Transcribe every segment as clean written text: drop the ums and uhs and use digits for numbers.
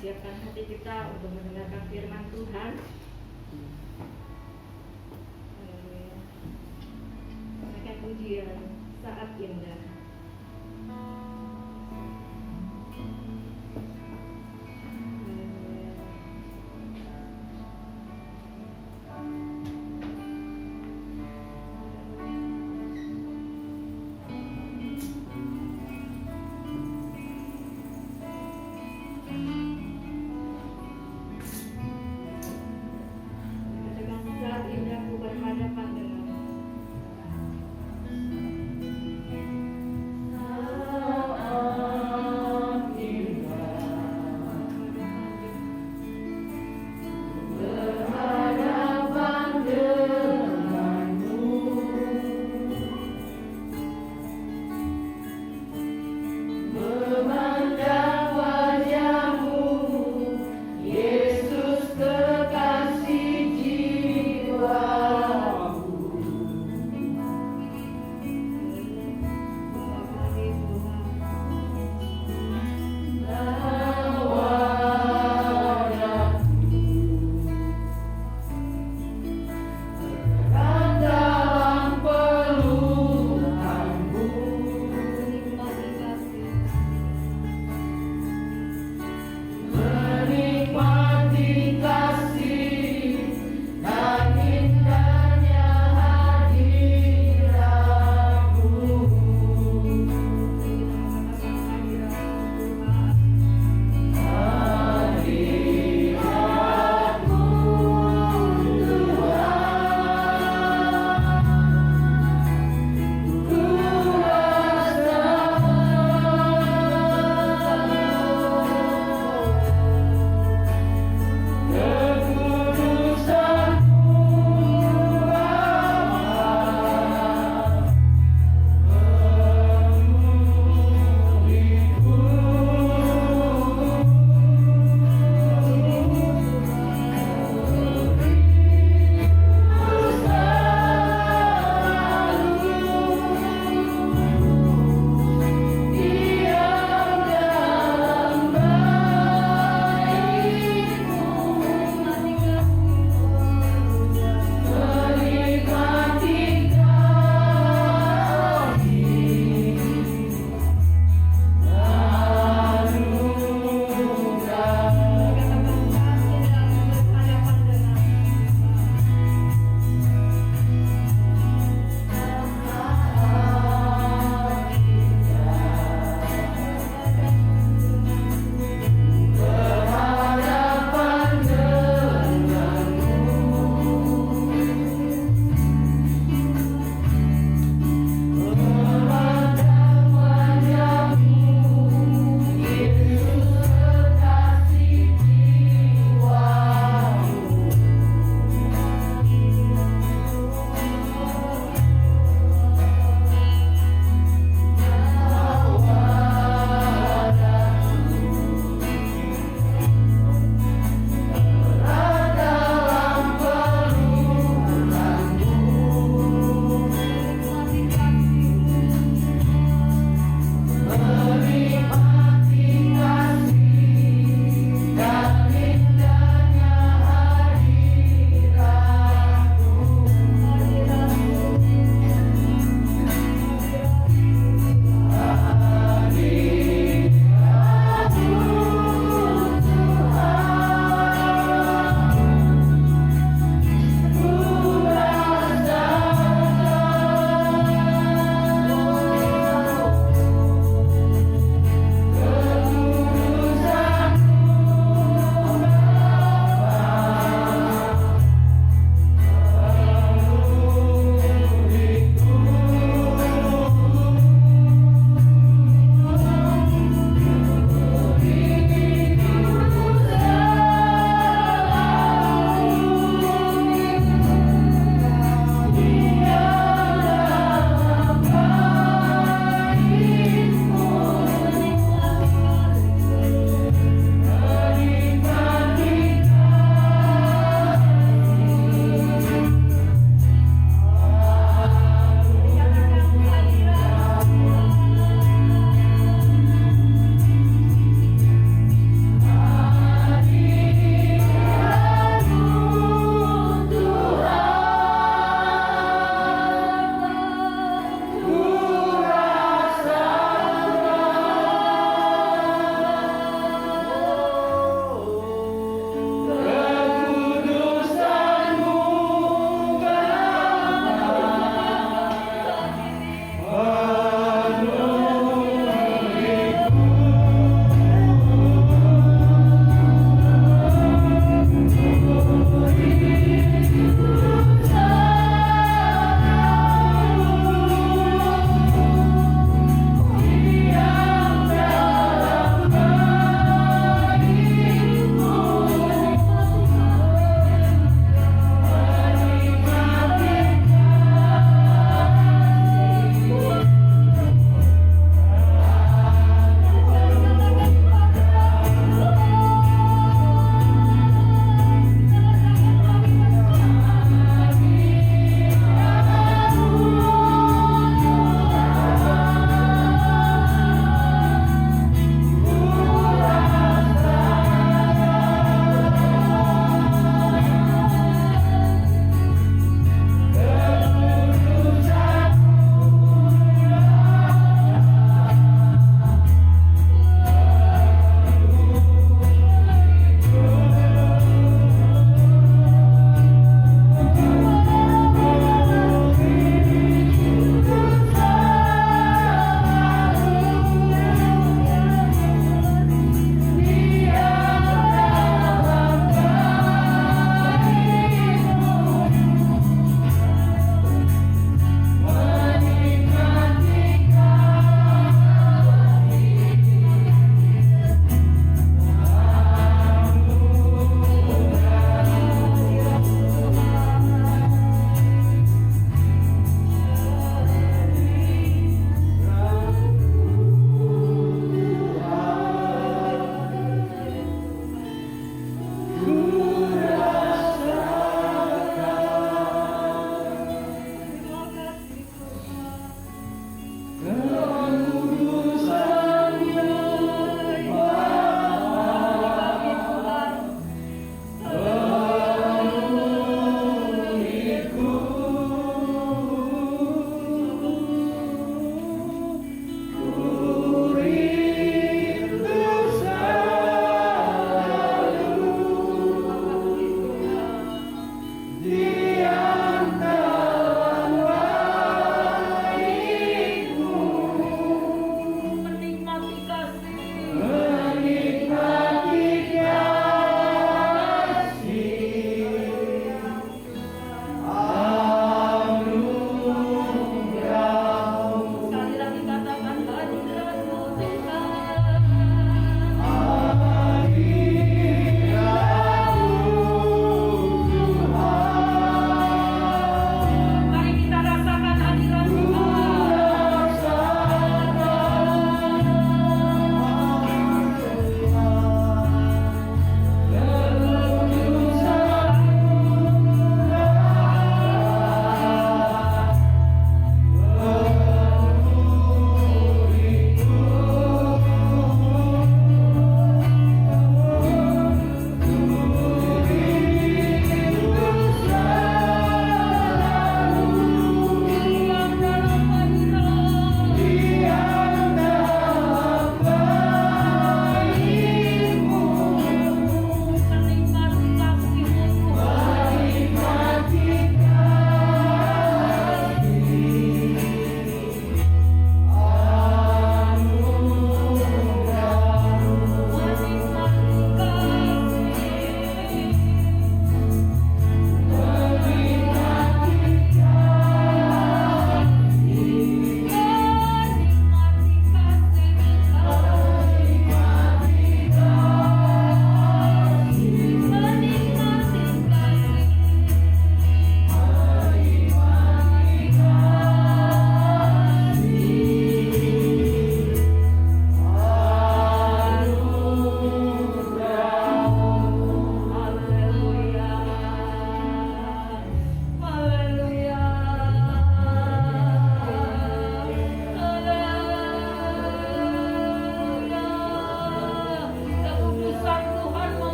siapkan hati kita untuk mendengarkan firman Tuhan. Mereka pujian saat indah. Saat indah ku berhadapan denganmu.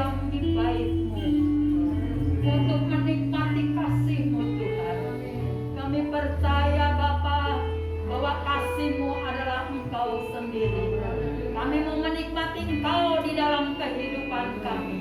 diam di bait-Mu untuk menikmati kasih-Mu Tuhan. Kami percaya Bapa bahwa kasih-Mu adalah Engkau sendiri. Kami mau menikmati Engkau di dalam kehidupan kami.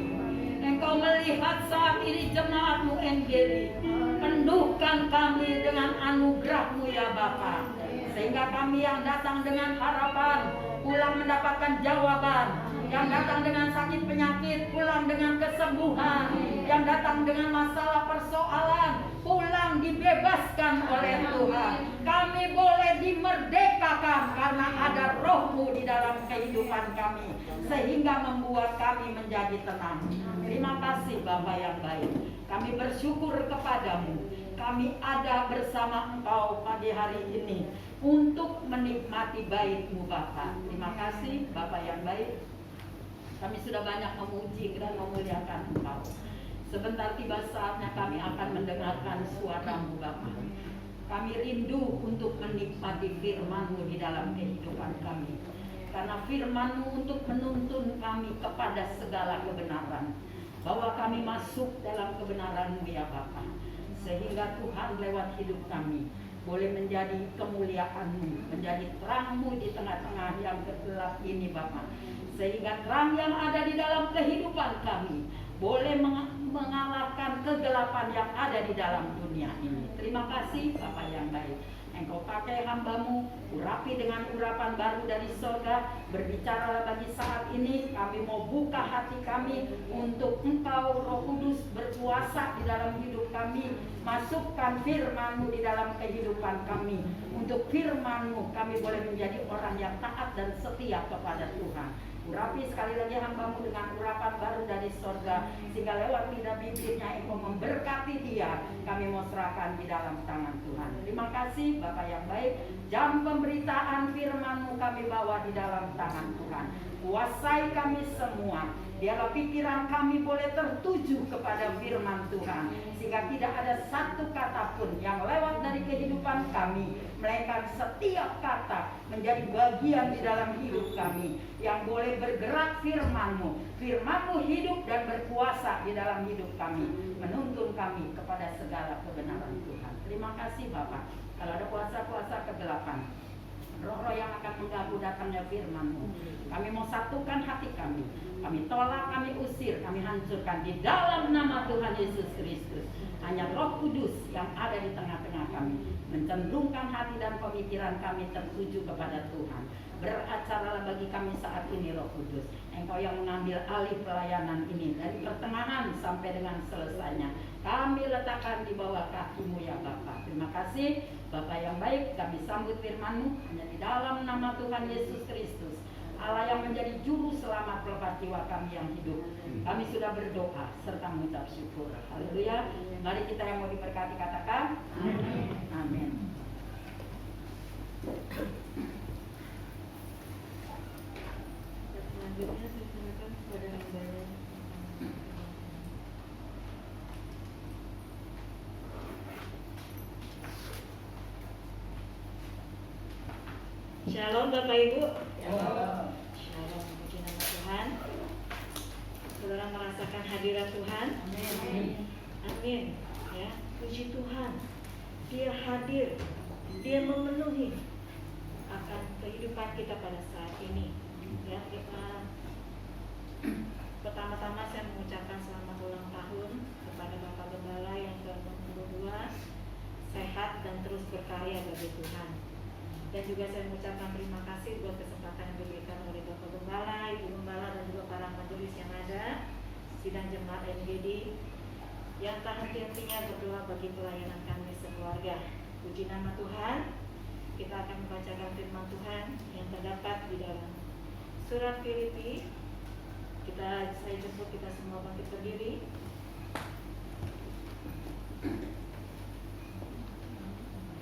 Engkau melihat saat ini jemaat-Mu NGD, penuhkan kami dengan anugerah-Mu ya Bapa, sehingga kami yang datang dengan harapan pulang mendapatkan jawaban, yang datang dengan sakit penyakit pulang dengan kesembuhan, yang datang dengan masalah persoalan pulang dibebaskan oleh Tuhan. Kami boleh dimerdekakan karena ada Roh-Mu di dalam kehidupan kami, sehingga membuat kami menjadi tenang. Terima kasih Bapa yang baik. Kami bersyukur kepadamu. Kami ada bersama Engkau pagi hari ini untuk menikmati bait-Mu Bapa. Terima kasih Bapa yang baik. Kami sudah banyak memuji dan memuliakan Engkau. Sebentar tiba saatnya kami akan mendengarkan suara-Mu Bapa. Kami rindu untuk menikmati firman-Mu di dalam kehidupan kami. Karena firman-Mu untuk menuntun kami kepada segala kebenaran. Bahwa kami masuk dalam kebenaran-Mu ya Bapa. Sehingga Tuhan lewat hidup kami boleh menjadi kemuliaan-Mu, menjadi terang-Mu di tengah-tengah yang gelap ini Bapa. Sehingga terang yang ada di dalam kehidupan kami boleh mengalahkan kegelapan yang ada di dalam dunia ini. Terima kasih Bapa yang baik. Engkau pakai hamba-Mu, urapi dengan urapan baru dari surga. Berbicaralah bagi saat ini. Kami mau buka hati kami untuk Engkau Roh Kudus berkuasa di dalam hidup kami. Masukkan firman-Mu di dalam kehidupan kami. Untuk firman-Mu kami boleh menjadi orang yang taat dan setia kepada Tuhan. Urapi sekali lagi hamba-Mu dengan urapan baru dari surga, sehingga lewat lidah bibirnya Engkau memberkati dia. Kami mau serahkan di dalam tangan Tuhan. Terima kasih Bapa yang baik. Jam pemberitaan firman-Mu kami bawa di dalam tangan Tuhan. Kuasai kami semua. Biarlah pikiran kami boleh tertuju kepada firman Tuhan, sehingga tidak ada satu kata pun yang lewat dari kehidupan kami, melainkan setiap kata menjadi bagian di dalam hidup kami, yang boleh bergerak firman-Mu. Firman-Mu hidup dan berkuasa di dalam hidup kami, menuntun kami kepada segala kebenaran Tuhan. Terima kasih Bapak. Kalau ada kuasa-kuasa kegelapan, roh-roh yang akan mengganggu datangnya firman-Mu, kami mau satukan hati kami. Kami tolak, kami usir, kami hancurkan di dalam nama Tuhan Yesus Kristus. Hanya Roh Kudus yang ada di tengah-tengah kami, mencenderungkan hati dan pemikiran kami tertuju kepada Tuhan. Beracaralah bagi kami saat ini Roh Kudus. Engkau yang mengambil alih pelayanan ini dari pertengahan sampai dengan selesainya. Kami letakkan di bawah kaki-Mu ya Bapa. Terima kasih Bapa yang baik. Kami sambut firman-Mu hanya di dalam nama Tuhan Yesus Kristus, Allah yang menjadi juru selamat pelepas jiwa kami yang hidup. Kami sudah berdoa serta mengucap syukur. Haleluya. Mari kita yang mau diberkati katakan amin. Amin. Selanjutnya saya silakan kepada hamba. Shalom Bapak Ibu. Shalom, puji nama Tuhan. Saudara merasakan hadirat Tuhan? Amin. Amin. Ya, puji Tuhan. Dia hadir, Dia memenuhi akan kehidupan kita pada saat ini. Ya, kita pertama-tama saya mengucapkan selamat ulang tahun kepada Bapak Gembala yang ke-62, sehat dan terus berkarya bagi Tuhan. Dan juga saya mengucapkan terima kasih buat kesempatan yang diberikan oleh Bapak Gembala, Ibu Gembala, dan juga para majelis yang ada, sidang jemaat NGD, yang tak henti-hentinya berdoa bagi pelayanan kami sekeluarga. Puji nama Tuhan. Kita akan membacakan firman Tuhan yang terdapat di dalam surat Filipi. Saya jemput kita semua bangkit berdiri.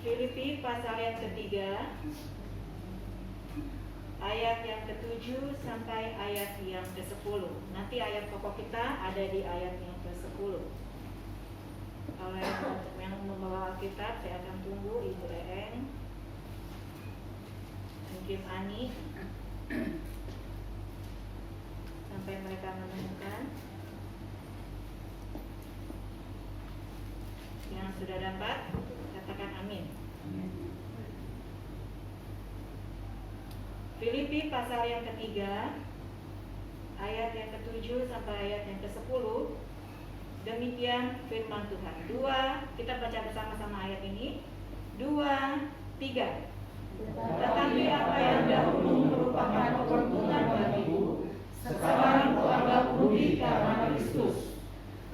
Filipi pasal yang ketiga, ayat yang ke-7 sampai ayat yang ke-10. Nanti ayat pokok kita ada di ayat yang ke-10. Kalau yang membawa Alkitab, saya akan tunggu Ibu Eeng, mungkin Ani, sampai mereka menemukan. sudah dapat, katakan amin. Filipi pasal yang ketiga, ayat yang ke-7 sampai ayat yang ke-10. Demikian firman Tuhan. Kita baca bersama-sama ayat ini. 2, 3. Tetapi apa yang dahulu merupakan keuntungan bagiku, sekarang kuanggap rugi karena Kristus.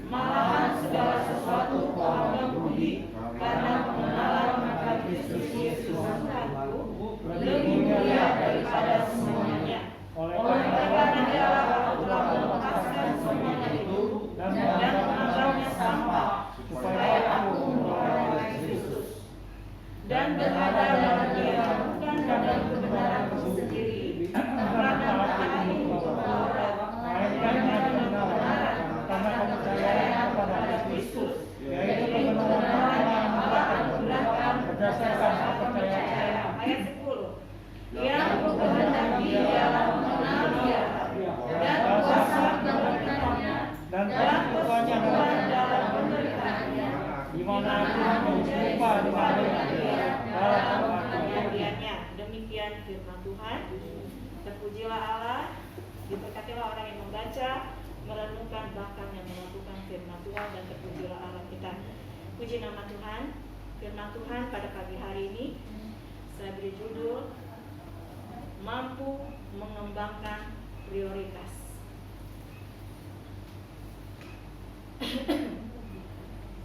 Malahan segala sesuatu kuanggap rugi karena pengenalan akan Kristus Yesus Tuhanku lebih mulia daripada semuanya. Oleh karena Dialah aku telah melepaskan semuanya itu dan menganggapnya sampah supaya aku memperoleh Kristus dan berada dalam Dia bukan dalam kebenaranku sendiri, karena mengetahui Taurat, melainkan dalam kebenaran karena kepercayaan kepada Kristus, yaitu kebenaran yang akan berlaku berdasarkan kepercayaan. Ayat 10. Yang kukehendaki ialah mengenal Dia dan kuasa kebenarannya dan kuasa dalam penderitaannya, di mana aku menjadi serupa dengan Dia dalam pengabdiannya. Demikian firman Tuhan. Terpujilah Allah, diberkatilah orang yang membaca, merenungkan, bahkan yang melakukan firman Tuhan, dan terpujilah Allah kita. Puji nama Tuhan. Firman Tuhan pada pagi hari ini saya beri judul mampu mengembangkan prioritas.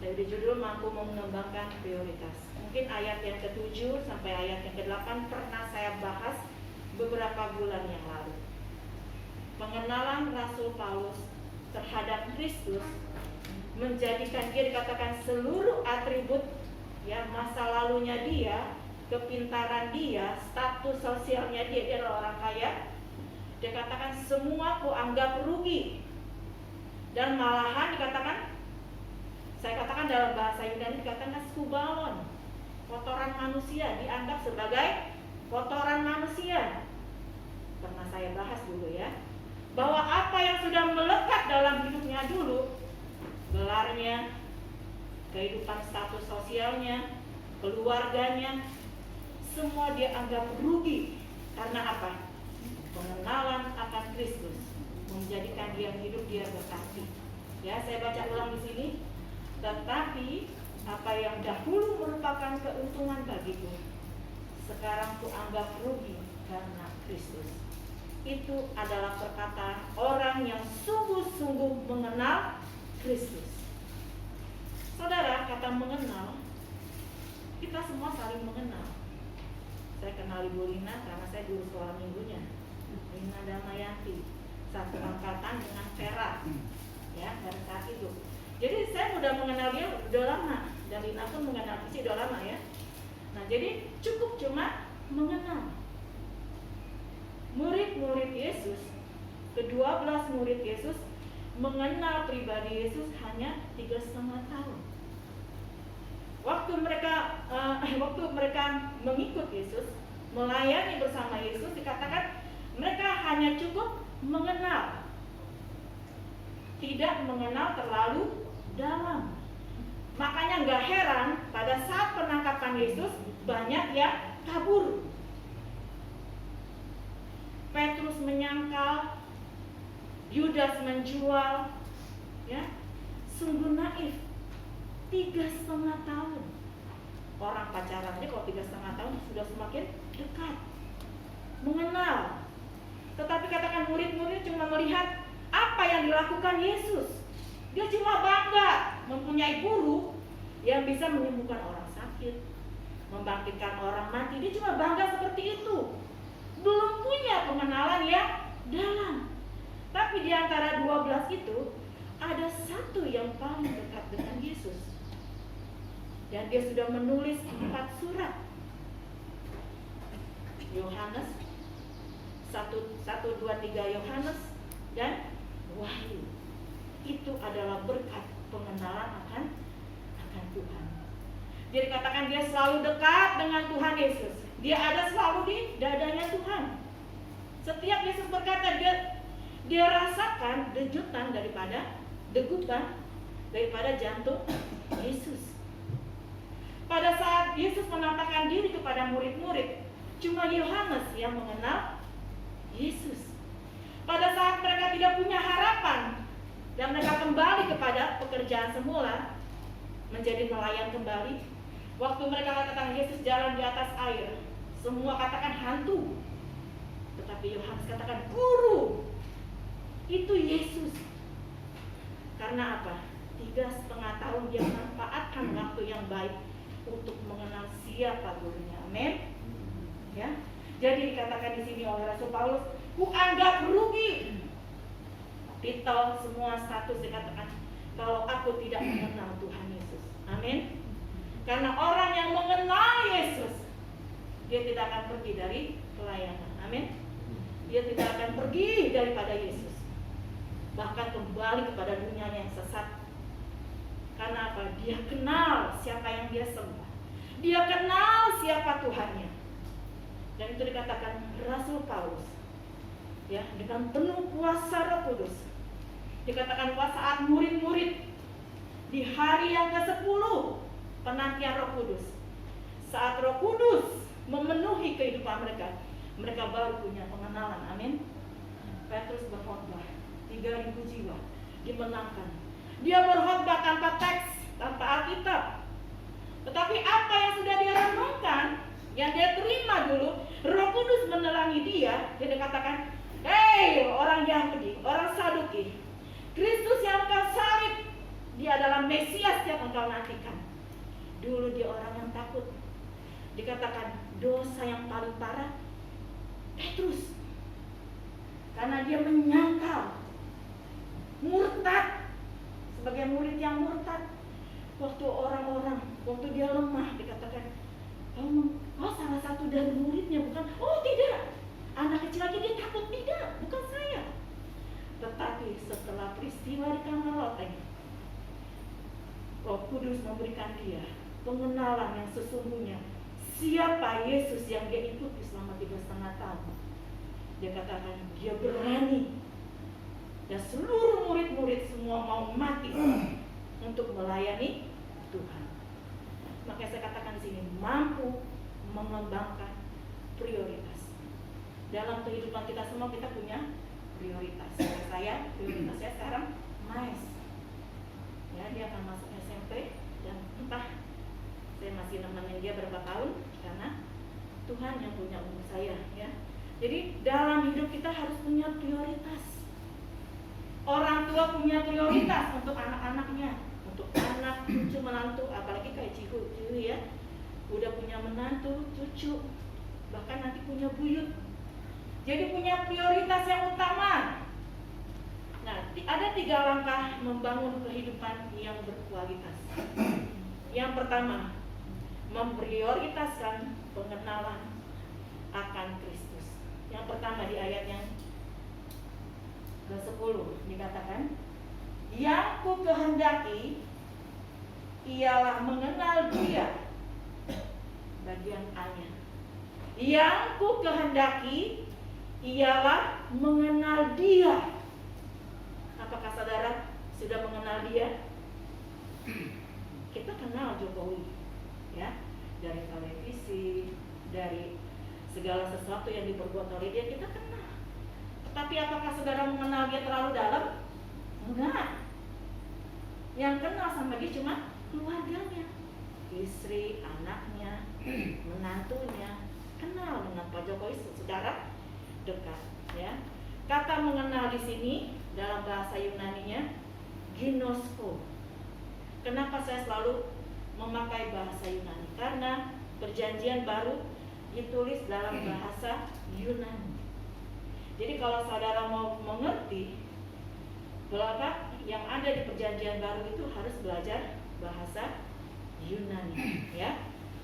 Saya beri judul mampu mengembangkan prioritas. Mungkin ayat yang ke-7 sampai ayat yang ke-8 pernah saya bahas beberapa bulan yang lalu. Pengenalan Rasul Paulus terhadap Kristus menjadikan dia dikatakan seluruh atribut ya masa lalunya dia, kepintaran dia, status sosialnya dia adalah orang kaya. Dia katakan semua ku anggap rugi. Dan malahan dikatakan, saya katakan dalam bahasa Yunani dikatakan skubalon, kotoran manusia, dianggap sebagai kotoran manusia. Pernah saya bahas dulu ya, bahwa apa yang sudah melekat dalam hidupnya dulu, gelarnya, kehidupan status sosialnya, keluarganya, semua dia anggap rugi. Karena apa? Pengenalan akan Kristus menjadikan dia hidup dia berarti. Ya, saya baca ulang di sini. Tetapi apa yang dahulu merupakan keuntungan bagiku, sekarang ku anggap rugi karena Kristus. Itu adalah perkataan orang yang sungguh-sungguh mengenal Kristus. Saudara, kata mengenal, kita semua saling mengenal. Saya kenal Ibu Lina karena saya guru sekolah minggunya, Lina Damayanti, satu angkatan dengan Vera, ya dari saat itu. Jadi saya sudah mengenal dia udah lama, dan Lina pun mengenal Cici udah lama ya. Nah jadi cukup cuma mengenal. Murid-murid Yesus, ke-12 murid Yesus mengenal pribadi Yesus hanya 3,5 tahun. Waktu mereka mengikut Yesus, melayani bersama Yesus, dikatakan mereka hanya cukup mengenal, tidak mengenal terlalu dalam. Makanya nggak heran pada saat penangkapan Yesus banyak yang kabur. Petrus menyangkal, Yudas menjual, ya, sungguh naif. 3,5 tahun. Orang pacarannya kalau 3,5 tahun sudah semakin dekat, mengenal. Tetapi katakan murid-murid cuma melihat apa yang dilakukan Yesus. Dia cuma bangga mempunyai guru yang bisa menyembuhkan orang sakit, membangkitkan orang mati. Dia cuma bangga seperti itu. Belum punya pengenalan yang dalam. Tapi di antara 12 itu ada satu yang paling dekat dengan Yesus. Dan dia sudah menulis 4 surat. Yohanes 1, 2, 3 Yohanes dan Wahyu. Itu adalah berkat pengenalan akan Tuhan. Dia dikatakan dia selalu dekat dengan Tuhan Yesus. Dia ada selalu di dadanya Tuhan. Setiap Yesus berkata, dia rasakan degutan daripada jantung Yesus. Pada saat Yesus menampakkan diri kepada murid-murid, cuma Yohanes yang mengenal Yesus. Pada saat mereka tidak punya harapan dan mereka kembali kepada pekerjaan semula, menjadi nelayan kembali, waktu mereka katakan Yesus jalan di atas air, semua katakan hantu. Tetapi Yohanes katakan, Guru, itu Yesus. Karena apa? 3,5 tahun dia memanfaatkan waktu yang baik untuk mengenal siapa gurunya. Amin. Ya. Jadi dikatakan di sini oleh Rasul Paulus, ku anggap rugi. Titel semua status dikatakan, kalau aku tidak mengenal Tuhan Yesus. Amin. Karena orang yang mengenal Yesus, dia tidak akan pergi dari pelayanan. Amin. Dia tidak akan pergi daripada Yesus, bahkan kembali kepada dunia yang sesat. Karena apa? Dia kenal siapa yang dia sembah. Dia kenal siapa Tuhannya. Dan itu dikatakan Rasul Paulus, ya, dengan penuh kuasa Roh Kudus. Dikatakan saat murid-murid di hari yang ke-10 penantian Roh Kudus, saat Roh Kudus memenuhi kehidupan mereka, mereka baru punya pengenalan. Amin. Petrus berkhotbah, 3.000 jiwa dimenangkan. Dia berkhotbah tanpa teks, tanpa Alkitab. Tetapi apa yang sudah dia renungkan, yang dia terima dulu, Roh Kudus menelangi dia. Dia dikatakan, hei orang Yahudi, orang Saduki, Kristus yang engkau salib, dia adalah Mesias yang engkau nantikan. Dulu dia orang yang takut. Dikatakan dosa yang paling parah Petrus, karena dia menyangkal, murtad, sebagai murid yang murtad. Waktu dia lemah, dikatakan, oh salah satu dari muridnya, bukan? Oh tidak, anak kecil lagi dia takut, tidak, bukan saya. Tetapi setelah peristiwa di kamar loteng, Roh Kudus memberikan dia pengenalan yang sesungguhnya siapa Yesus yang dia ikuti selama 3,5 tahun. Dia katakan dia berani, dan seluruh murid-murid semua mau mati untuk melayani Tuhan. Makanya saya katakan di sini, mampu mengembangkan prioritas. Dalam kehidupan kita semua kita punya prioritas. Prioritas saya sekarang Maes. Ya, dia akan masuk SMP dan entah saya masih nemenin dia berapa tahun, karena Tuhan yang punya umur saya, ya. Jadi dalam hidup kita harus punya prioritas. Orang tua punya prioritas untuk anak-anaknya, untuk anak, cucu, menantu, apalagi kayak cihu ya, udah punya menantu, cucu, bahkan nanti punya buyut. Jadi punya prioritas yang utama. Nah, ada 3 langkah membangun kehidupan yang berkualitas. Yang pertama, memprioritaskan pengenalan akan Kristus. Yang pertama di ayat yang ke-10 dikatakan, yang ku kehendaki ialah mengenal Dia. Bagian A-nya, yang ku kehendaki ialah mengenal Dia. Apakah saudara sudah mengenal Dia? Kita kenal Jokowi, ya, dari televisi, dari segala sesuatu yang diperbuat oleh dia, kita kenal. Tetapi apakah saudara mengenal dia terlalu dalam? Enggak. Yang kenal sama dia cuma keluarganya, istri, anaknya, menantunya. Kenal dengan Pak Jokowi secara dekat, ya. Kata mengenal di sini dalam bahasa Yunani-nya ginosko. Kenapa saya selalu memakai bahasa Yunani? Karena Perjanjian Baru ditulis dalam bahasa Yunani. Jadi kalau saudara mau mengerti bahwa yang ada di Perjanjian Baru itu harus belajar bahasa Yunani, ya.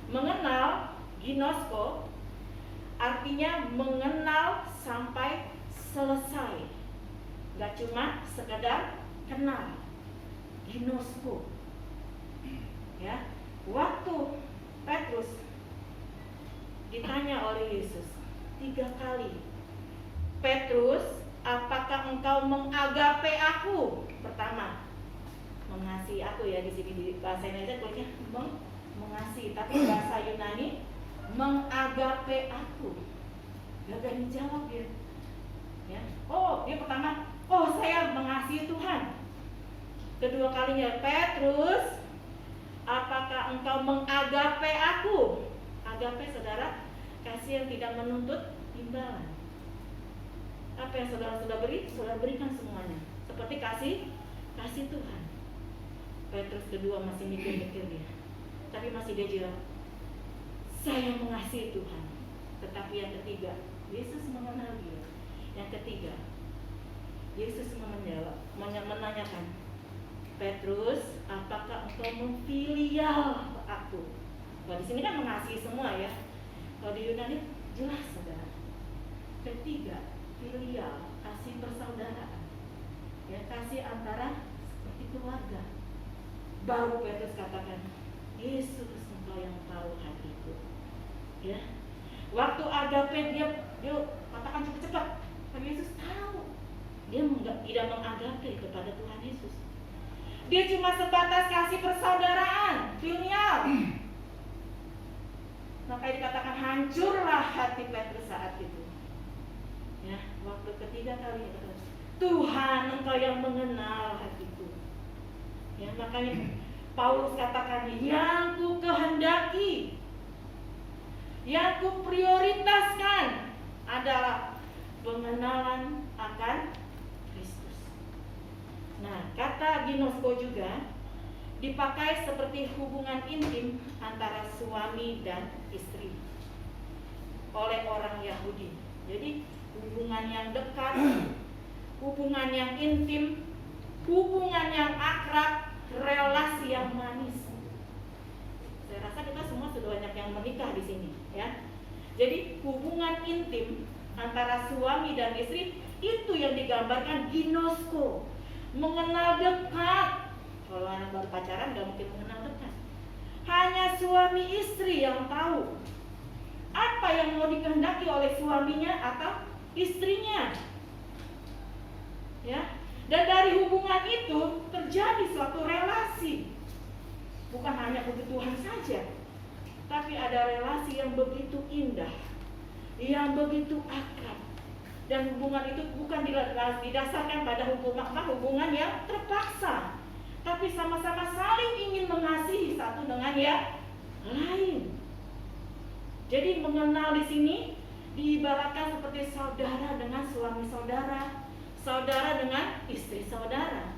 Mengenal ginosko artinya mengenal sampai selesai, gak cuma sekedar kenal. Ginosko, ya. Waktu Petrus ditanya oleh Yesus 3 kali, Petrus, apakah engkau mengagape aku? Pertama, mengasihi aku, ya, di sini di bahasa Indonesia tulisnya mengasihi, tapi bahasa Yunani mengagape aku. Gak berani jawab dia. Ya. Oh, dia pertama, oh saya mengasihi Tuhan. Kedua kalinya, Petrus, apakah engkau mengagape aku? Agape, saudara, kasih yang tidak menuntut imbalan. Apa yang saudara sudah beri, saudara berikan semuanya. Seperti kasih Tuhan. Petrus kedua masih mikir-mikir dia, tapi masih dia jawab, saya mengasihi Tuhan. Tetapi yang ketiga, Yesus mengenal dia. Yang ketiga, Yesus menanyakan, Petrus, apakah engkau memfilial aku? Di sini kan mengasihi semua ya. Kalau di Yunani jelas saudara. Ketiga, filial, kasih persaudaraan. Ya, kasih antara seperti keluarga. Baru Petrus katakan, Yesus engkau yang tahu hatiku. Ya. Waktu agape dia katakan cepat-cepat. Tapi Yesus tahu. Dia tidak mengagape kepada Tuhan Yesus. Dia cuma sebatas kasih persaudaraan, filial. Maka dikatakan hancurlah hati Petrus saat itu. Ya, waktu ketiga kali Tuhan engkau yang mengenal hatiku. Ya, makanya Paulus katakan, yang ku kehendaki, yang ku prioritaskan adalah pengenalan akan Kristus. Nah, kata ginosko juga dipakai seperti hubungan intim antara suami dan istri oleh orang Yahudi. Jadi hubungan yang dekat, hubungan yang intim, hubungan yang akrab, relasi yang manis. Saya rasa kita semua sudah banyak yang menikah di sini, ya. Jadi hubungan intim antara suami dan istri itu yang digambarkan ginosko, mengenal dekat. Kalau anak baru pacaran gak mungkin mengenal dekat. Hanya suami istri yang tahu apa yang mau dikehendaki oleh suaminya atau istrinya. Ya. Dan dari hubungan itu terjadi suatu relasi. Bukan hanya kebutuhan saja, tapi ada relasi yang begitu indah, yang begitu akrab. Dan hubungan itu bukan didasarkan pada hubungan yang terpaksa, tapi sama-sama saling ingin mengasihi satu dengan yang lain. Jadi mengenal di sini diibaratkan seperti saudara dengan suami saudara, saudara dengan istri saudara.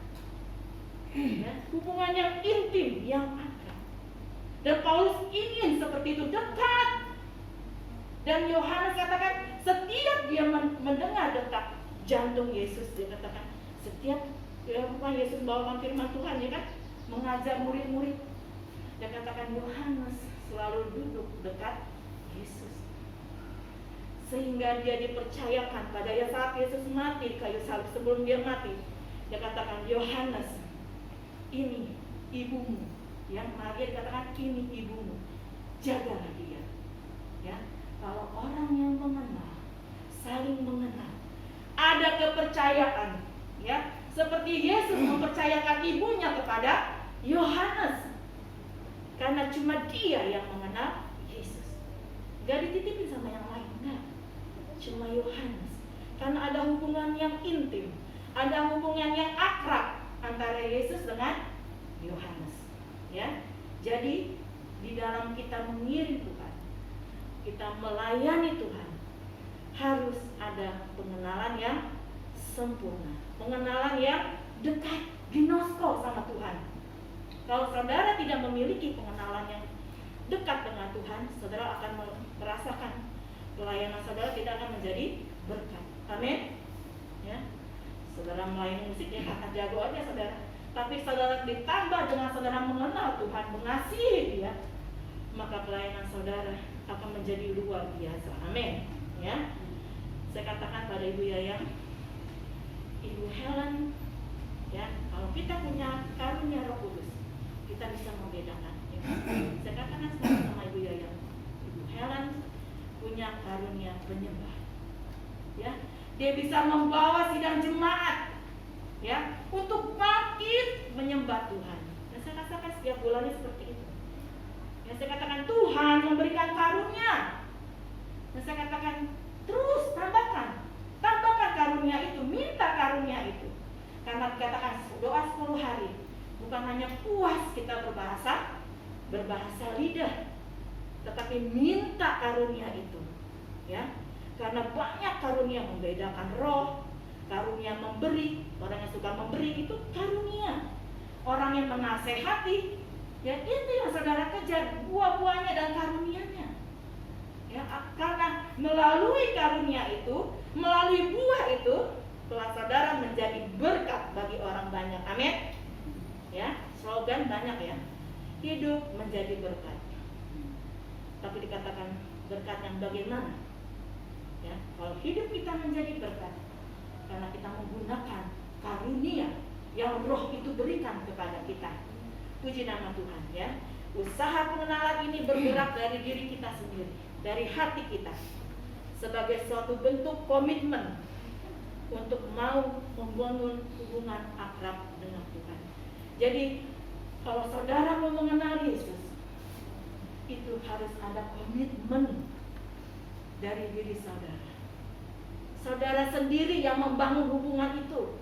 Ya, hubungan yang intim, yang akrab. Dan Paulus ingin seperti itu, dekat. Dan Yohanes katakan, setiap dia mendengar detak jantung Yesus, dia katakan, setiap bukan Yesus bawakan firman Tuhan, ya kan, mengajar murid-murid. Dia katakan Yohanes selalu duduk dekat Yesus, sehingga dia dipercayakan pada saat Yesus mati di kayu salib. Sebelum dia mati, dia katakan, Yohanes, ini ibumu. Yang Maria dikatakan, ini ibumu, jagalah dia. Ya, kalau orang yang mengenal, saling mengenal, ada kepercayaan, ya, seperti Yesus mempercayakan ibunya kepada Yohanes, karena cuma dia yang mengenal Yesus. Gak dititipin sama yang lain, enggak. Cuma Yohanes. Karena ada hubungan yang intim, ada hubungan yang akrab antara Yesus dengan Yohanes. Ya, jadi di dalam kita mengiring Tuhan, kita melayani Tuhan, harus ada pengenalan yang sempurna, pengenalan yang dekat, ginosko sama Tuhan. Kalau saudara tidak memiliki pengenalan yang dekat dengan Tuhan, saudara akan merasakan pelayanan saudara tidak akan menjadi berkat. Amin. Ya, saudara melayani musik ya akan jago aja saudara. Tapi saudara ditambah dengan saudara mengenal Tuhan, mengasihi Dia, maka pelayanan saudara akan menjadi luar biasa. Amin. Ya, saya katakan pada Ibu Yayang, Ibu Helen, ya, kalau kita punya karunia Roh Kudus, kita bisa membedakan. Ya. Saya katakan sama Ibu Yayang, Ibu Helen punya karunia penyembah. Ya, dia bisa membawa sidang jemaat, ya, untuk bangkit menyembah Tuhan. Dan saya rasakan setiap bulannya seperti itu. Yang saya katakan Tuhan memberikan karunia. Dan saya katakan terus tambahkan karunia itu, minta karunia itu. Karena dikatakan doa 10 hari, bukan hanya puas kita berbahasa lidah, tetapi minta karunia itu, ya. Karena banyak karunia, membedakan roh, karunia memberi. Orang yang suka memberi itu karunia. Orang yang menasehati, ya itu yang saudara kejar, buah-buahnya dan karunianya. Ya, karena melalui karunia itu, melalui buah itu, telah saudara menjadi berkat bagi orang banyak. Amin. Ya, slogan banyak ya. Hidup menjadi berkat. Tapi dikatakan berkat yang bagaimana? Ya, kalau hidup kita menjadi berkat karena kita menggunakan karunia yang roh itu berikan kepada kita. Puji nama Tuhan ya. Usaha pengenalan ini bergerak dari diri kita sendiri, dari hati kita, sebagai suatu bentuk komitmen untuk mau membangun hubungan akrab dengan Tuhan. Jadi kalau saudara mau mengenal Yesus, itu harus ada komitmen dari diri saudara. Saudara sendiri yang membangun hubungan itu.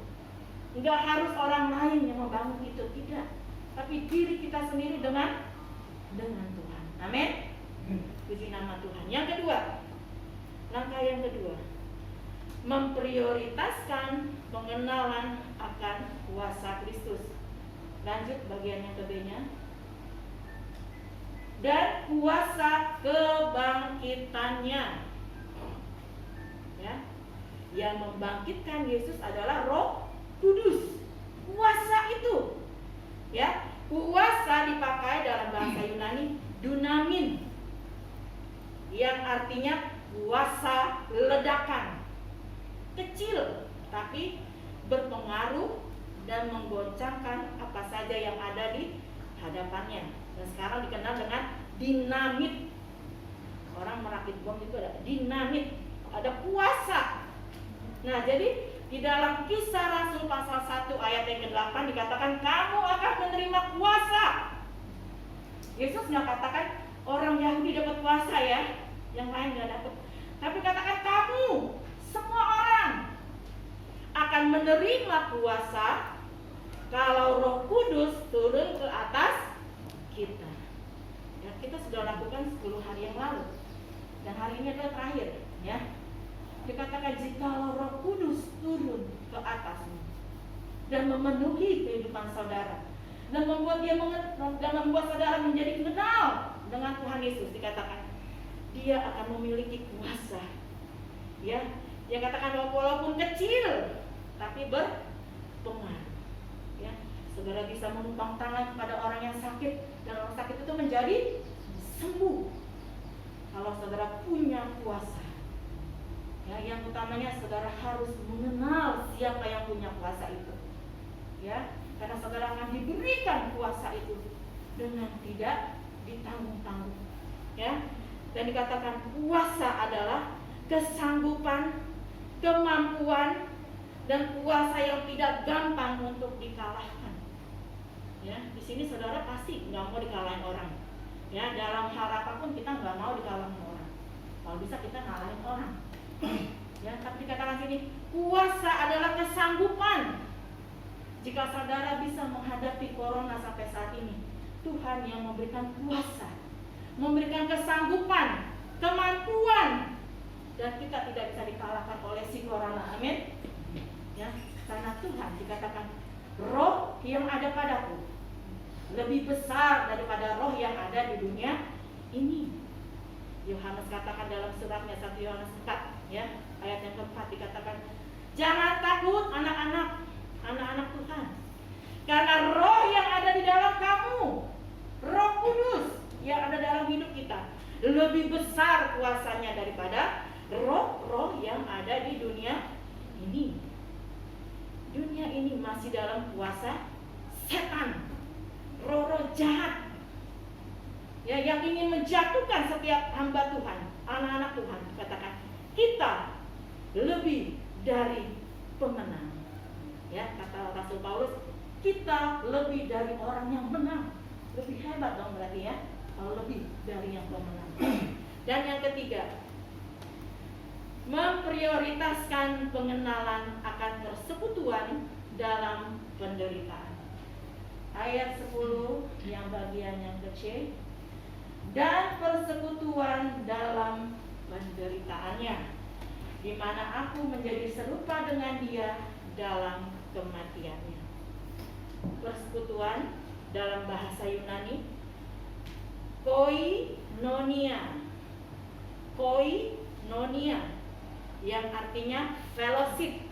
Enggak harus orang lain yang membangun itu, tidak. Tapi diri kita sendiri dengan Tuhan. Amin. Puji nama Tuhan. Yang kedua, langkah yang kedua, memprioritaskan pengenalan akan kuasa Kristus. Lanjut bagian yang kedua, dan kuasa kebangkitannya. Ya, yang membangkitkan Yesus adalah Roh Kudus. Kuasa itu, ya, kuasa dipakai dalam bahasa Yunani dunamin, yang artinya kuasa ledakan, kecil tapi berpengaruh dan menggoncangkan apa saja yang ada di hadapannya. Dan sekarang dikenal dengan dinamit. Orang merakit bom itu ada dinamit, ada kuasa. Nah, jadi di dalam Kisah Rasul pasal 1 ayat yang ke-8 dikatakan kamu akan menerima kuasa. Yesus nggak katakan orang Yahudi dapat kuasa ya, yang lain nggak dapat. Tapi katakan kamu, semua orang akan menerima kuasa kalau Roh Kudus turun ke atas kita. Ya, kita sudah lakukan 10 hari yang lalu. Dan hari ini adalah terakhir, ya. Dikatakan jika Roh Kudus turun ke atasmu dan memenuhi kehidupan saudara dan membuat saudara menjadi kenal dengan Tuhan Yesus, dikatakan dia akan memiliki kuasa. Ya, yang katakan walaupun kecil tapi berpengaruh. Ya, saudara bisa menumpang tangan kepada orang yang sakit dan orang sakit itu menjadi sembuh kalau saudara punya kuasa. Ya, yang utamanya saudara harus mengenal siapa yang punya kuasa itu. Ya, karena saudara akan diberikan kuasa itu dengan tidak ditanggung-tanggung. Ya, dan dikatakan kuasa adalah kesanggupan, kemampuan, dan kuasa yang tidak gampang untuk dikalahkan. Ya, di sini saudara pasti nggak mau dikalahin orang. Ya, dalam hal apapun kita nggak mau dikalahin orang. Kalau bisa kita ngalahin orang. Ya, tapi dikatakan sini kuasa adalah kesanggupan. Jika saudara bisa menghadapi corona sampai saat ini, Tuhan yang memberikan kuasa, memberikan kesanggupan, kemampuan, dan kita tidak bisa dikalahkan oleh si corona. Amin. Ya, karena Tuhan dikatakan roh yang ada padaku lebih besar daripada roh yang ada di dunia ini. Yohanes katakan dalam suratnya 1 Yohanes 4 ya, ayat yang keempat dikatakan jangan takut anak-anak Tuhan, karena roh yang ada di dalam kamu, Roh Kudus yang ada dalam hidup kita lebih besar kuasanya daripada roh-roh yang ada di dunia ini. Dunia ini masih dalam kuasa setan, roh-roh jahat ya, yang ingin menjatuhkan setiap hamba Tuhan, anak-anak Tuhan. Katakan kita lebih dari pemenang. Ya, kata Rasul Paulus, kita lebih dari orang yang menang. Lebih hebat dong berarti ya. lebih dari yang pemenang. Dan yang ketiga, memprioritaskan pengenalan akan persekutuan dalam penderitaan. Ayat 10 yang bagian yang kecil, dan persekutuan dalam penderitaannya, di mana aku menjadi serupa dengan dia dalam kematiannya. Persekutuan dalam bahasa Yunani koinonia, yang artinya fellowship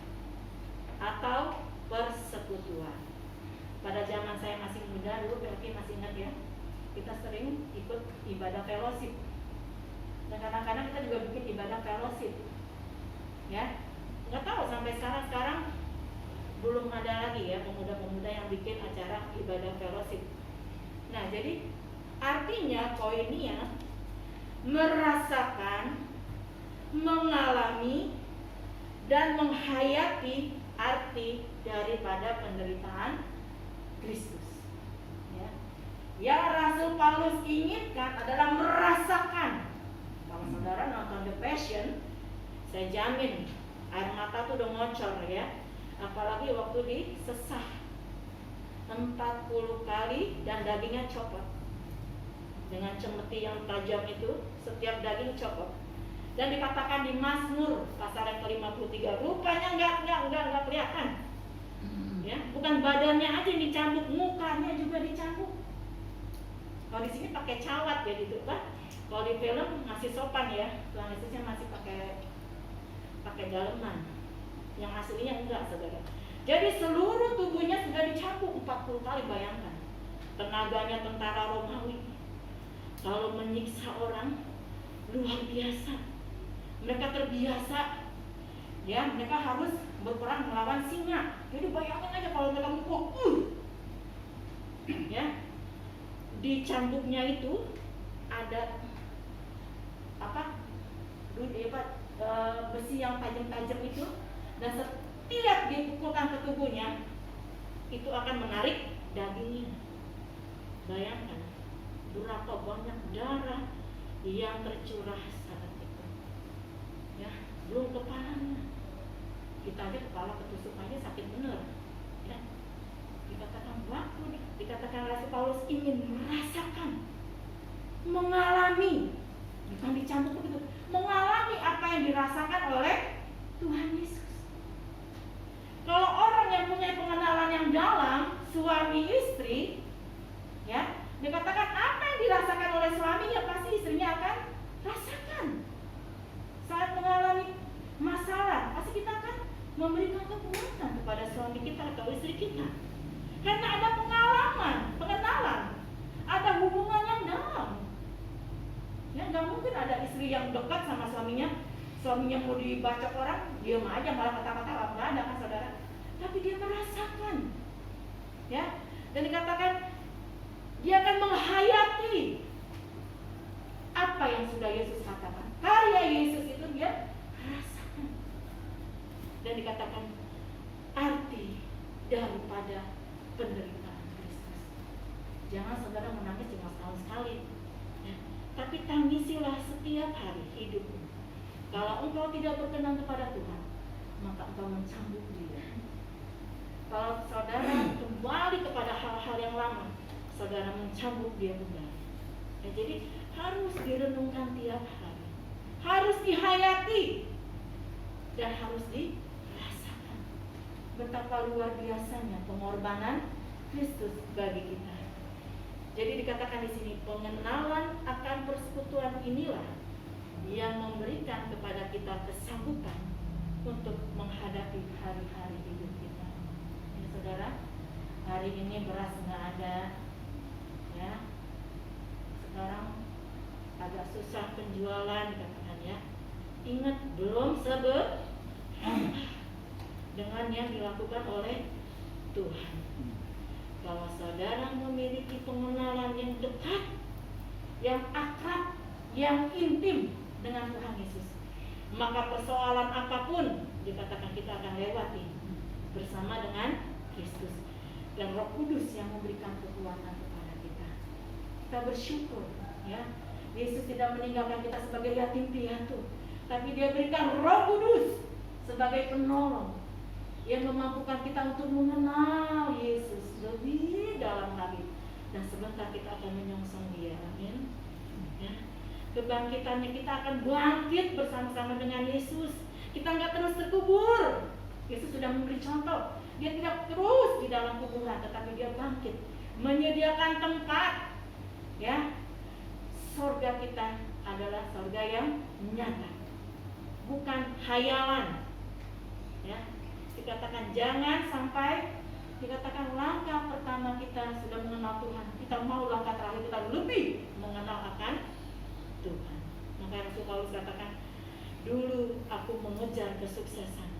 atau persekutuan. Pada zaman saya masih muda dulu, mungkin masih ingat ya, kita sering ikut ibadah fellowship. Dan kadang-kadang kita juga bikin ibadah fellowship. Ya, nggak tahu sampai sekarang belum ada lagi ya pemuda-pemuda yang bikin acara ibadah fellowship. Nah, jadi artinya koinonia merasakan, mengalami, dan menghayati arti daripada penderitaan Kristus. Ya. Yang Rasul Paulus inginkan adalah merasakan. Kalau saudara nonton The Passion, saya jamin air mata tuh udah ngocor ya. Apalagi waktu disesah 40 kali dan dagingnya copot. Dengan cemeti yang tajam itu, setiap daging copot. Dan dikatakan di Mazmur pasal yang ke-53, rupanya enggak kelihatan. Ya, bukan badannya aja yang dicambuk, mukanya juga dicambuk. Kalau di sini pakai cawat ya gitu kan. Kalau di film masih sopan ya, Tuhan Yesusnya masih pakai daleman. Yang aslinya enggak, saudara. Jadi seluruh tubuhnya sudah dicambuk 40 kali, bayangkan. Tenaganya tentara Romawi. Kalau menyiksa orang luar biasa. Mereka terbiasa, ya, mereka harus berperang melawan singa. Jadi bayangkan aja kalau mereka mukul, ya, di cambuknya itu ada besi yang tajam-tajam itu, dan setiap dipukulkan ke tubuhnya itu akan menarik dagingnya. Bayangkan berapa banyak darah yang tercurah saat itu. Ya, belum kepalanya. Kita aja kepala ketusuk aja sakit bener. Ya. Dikatakan Rasul Paulus ingin merasakan, mengalami, bukan dicambuk begitu, mengalami apa yang dirasakan oleh Tuhan Yesus. Kalau orang yang punya pengenalan yang dalam, suami istri, ya, dikatakan apa yang dirasakan oleh suaminya pasti istrinya akan rasakan. Saat mengalami masalah, pasti kita akan memberikan kekuatan kepada suami kita atau istri kita. Karena ada pengalaman, pengenalan, ada hubungan yang dalam. Ya, nggak mungkin ada istri yang dekat sama suaminya mau dibacok orang, diam aja malah kata-kata, nggak ada kan saudara. Tapi dia merasakan, ya, dan dikatakan dia akan menghayati apa yang sudah Yesus katakan. Karya Yesus itu dia rasakan. Dan dikatakan arti daripada penderitaan Kristus. Jangan saudara menangis cuma setahun sekali, ya, tapi tangisilah setiap hari hidupmu. Kalau engkau tidak berkenan kepada Tuhan, maka engkau mencambuk dia. Kalau saudara kembali kepada hal-hal yang lama, saudara mencambuk dia kembali. Ya, jadi harus direnungkan tiap hari, harus dihayati, dan harus dirasakan betapa luar biasanya pengorbanan Kristus bagi kita. Jadi dikatakan di sini, pengenalan akan persekutuan inilah yang memberikan kepada kita kesanggupan untuk menghadapi hari-hari hidup kita. Ya, saudara, hari ini beras nggak ada, ya. Sekarang agak susah penjualan, dikatakan ya. Ingat, belum dengan yang dilakukan oleh Tuhan. Kalau saudara memiliki pengenalan yang dekat, yang akrab, yang intim dengan Tuhan Yesus, maka persoalan apapun dikatakan kita akan lewati bersama dengan Kristus dan Roh Kudus yang memberikan kekuatan kepada kita. Kita bersyukur Ya, Yesus tidak meninggalkan kita sebagai yatim piatu, tapi Dia berikan Roh Kudus sebagai penolong yang memampukan kita untuk mengenal Yesus lebih dalam lagi. Dan sebentar kita akan menyongsong Dia. Amin. Ya. Kebangkitannya kita akan bangkit bersama-sama dengan Yesus. Kita nggak terus terkubur. Yesus sudah memberi contoh. Dia tidak terus di dalam kuburan, tetapi Dia bangkit, menyediakan tempat. Ya, sorga kita adalah sorga yang nyata, bukan hayalan. Ya, dikatakan jangan sampai dikatakan langkah pertama kita sudah mengenal Tuhan, kita mau langkah terakhir kita lebih mengenal akan Tuhan. Maka Rasul Paulus katakan, dulu aku mengejar kesuksesan,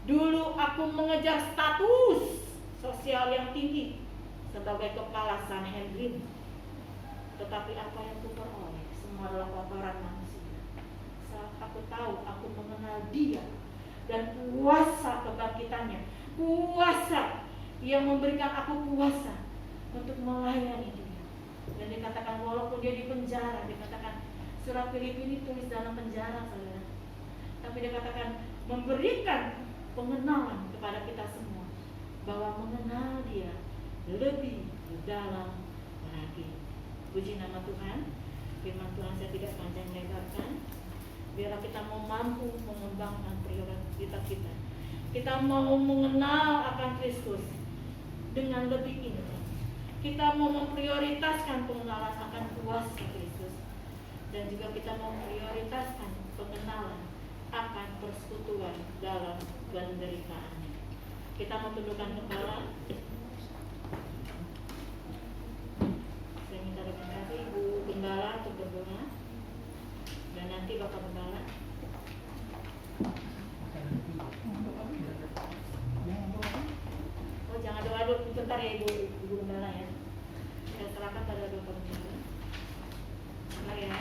dulu aku mengejar status sosial yang tinggi sebagai kepala Sanhedrin, tetapi apa yang kuperoleh semua adalah kotoran manusia. Saat aku tahu aku mengenal Dia dan kuasa kebangkitannya, kuasa yang memberikan aku kuasa untuk melayani Dia. Dan dikatakan walaupun Dia di penjara, dikatakan surat Filipi ini tulis dalam penjara, saudara, tapi dikatakan memberikan pengenalan kepada kita semua bahwa mengenal Dia lebih dalam lagi. Puji nama Tuhan. Firman Tuhan saya tidak panjang lebarkan. Biarlah kita mau mampu mengembangkan prioritas kita. Kita mau mengenal akan Kristus dengan lebih intim. Kita mau memprioritaskan pengenalan akan kuasa Kristus. Dan juga kita mau memprioritaskan pengenalan akan persekutuan dalam penderitaannya. Kita mau tundukkan kepala. Saya minta dengan kasih Ibu Gembala untuk berdoa. Dan nanti Bapak Gembala. Oh, jangan doa dulu, bentar ya Ibu Gembala ya. Saya serahkan pada Bapak Gembala. Bentar ya.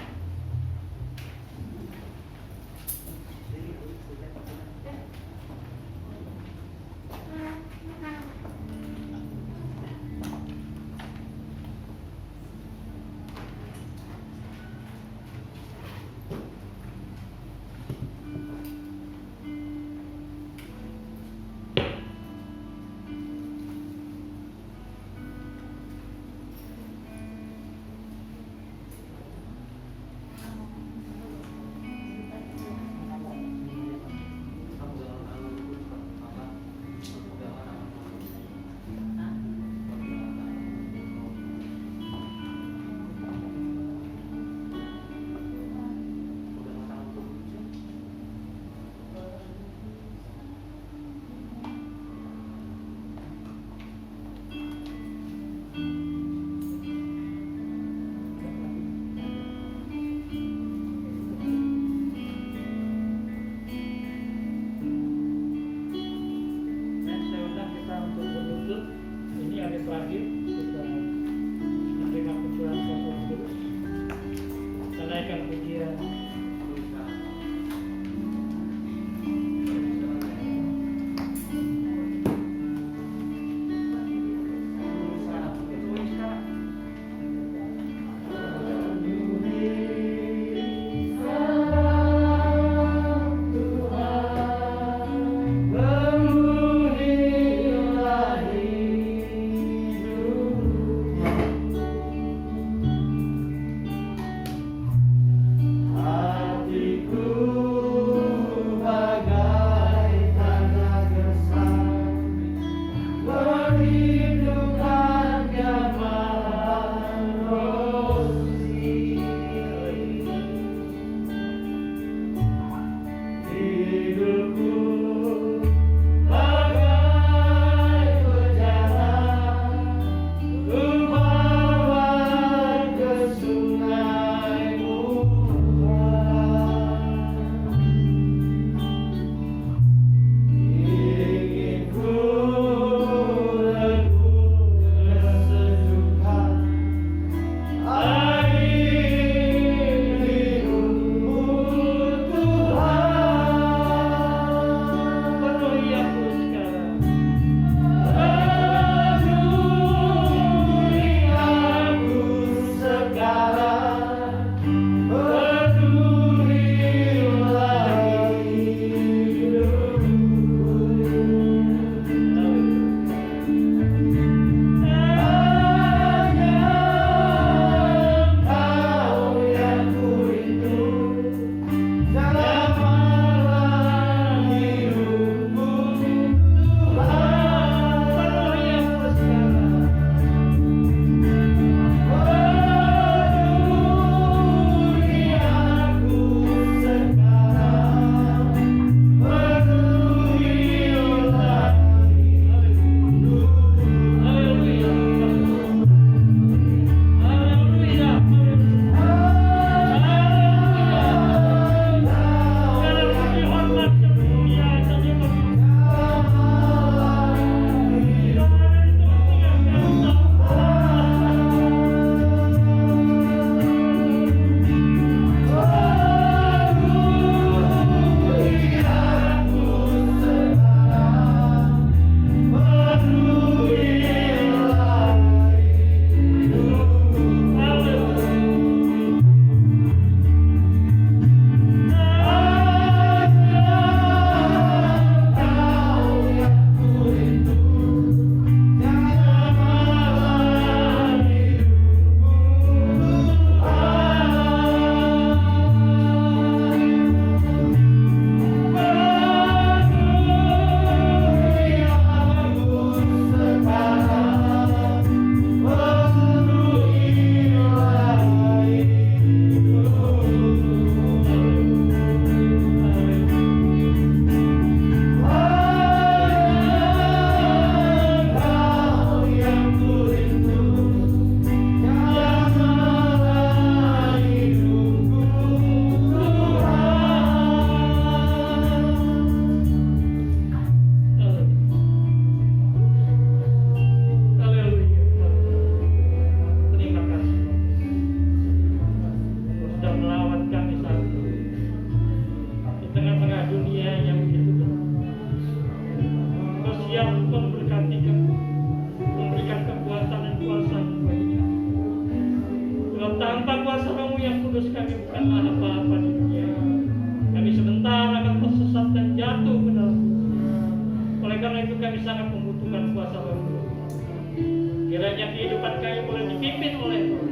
Kiranya kehidupan kami boleh dipimpin oleh Tuhan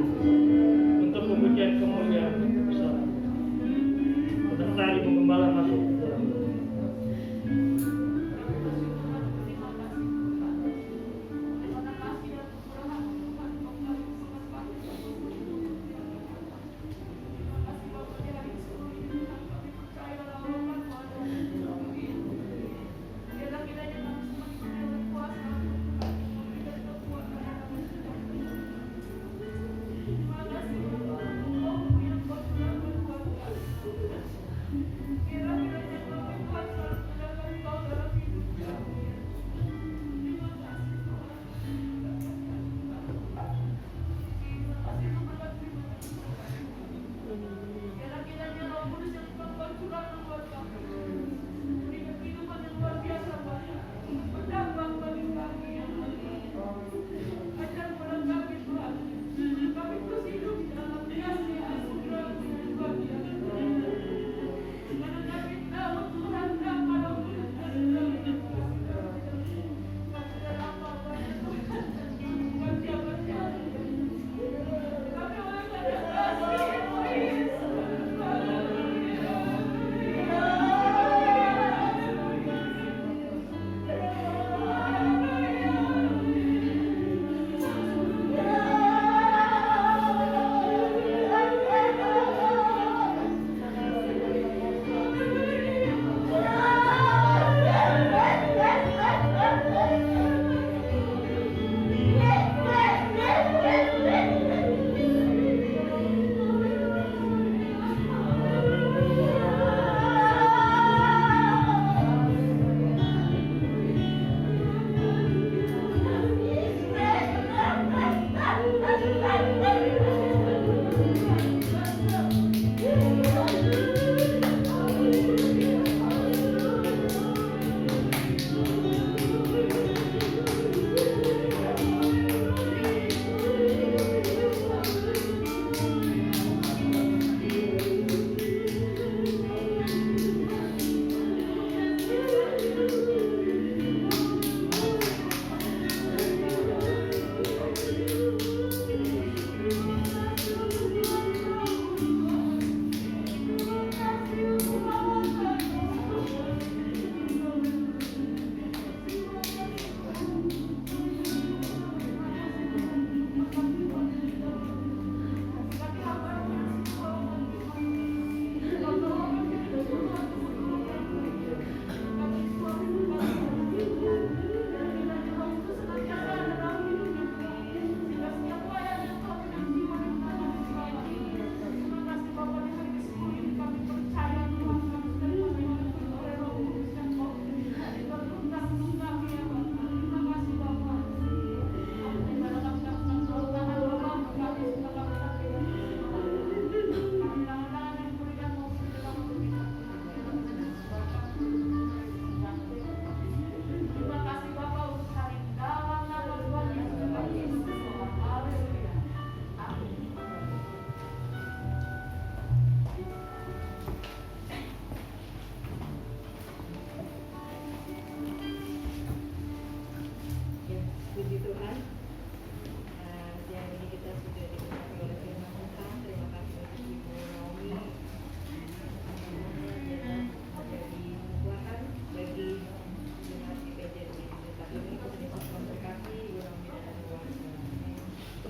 untuk memujian kemuliaan kebesaran. Sebentar Ibu Gembala masuk ke dalam.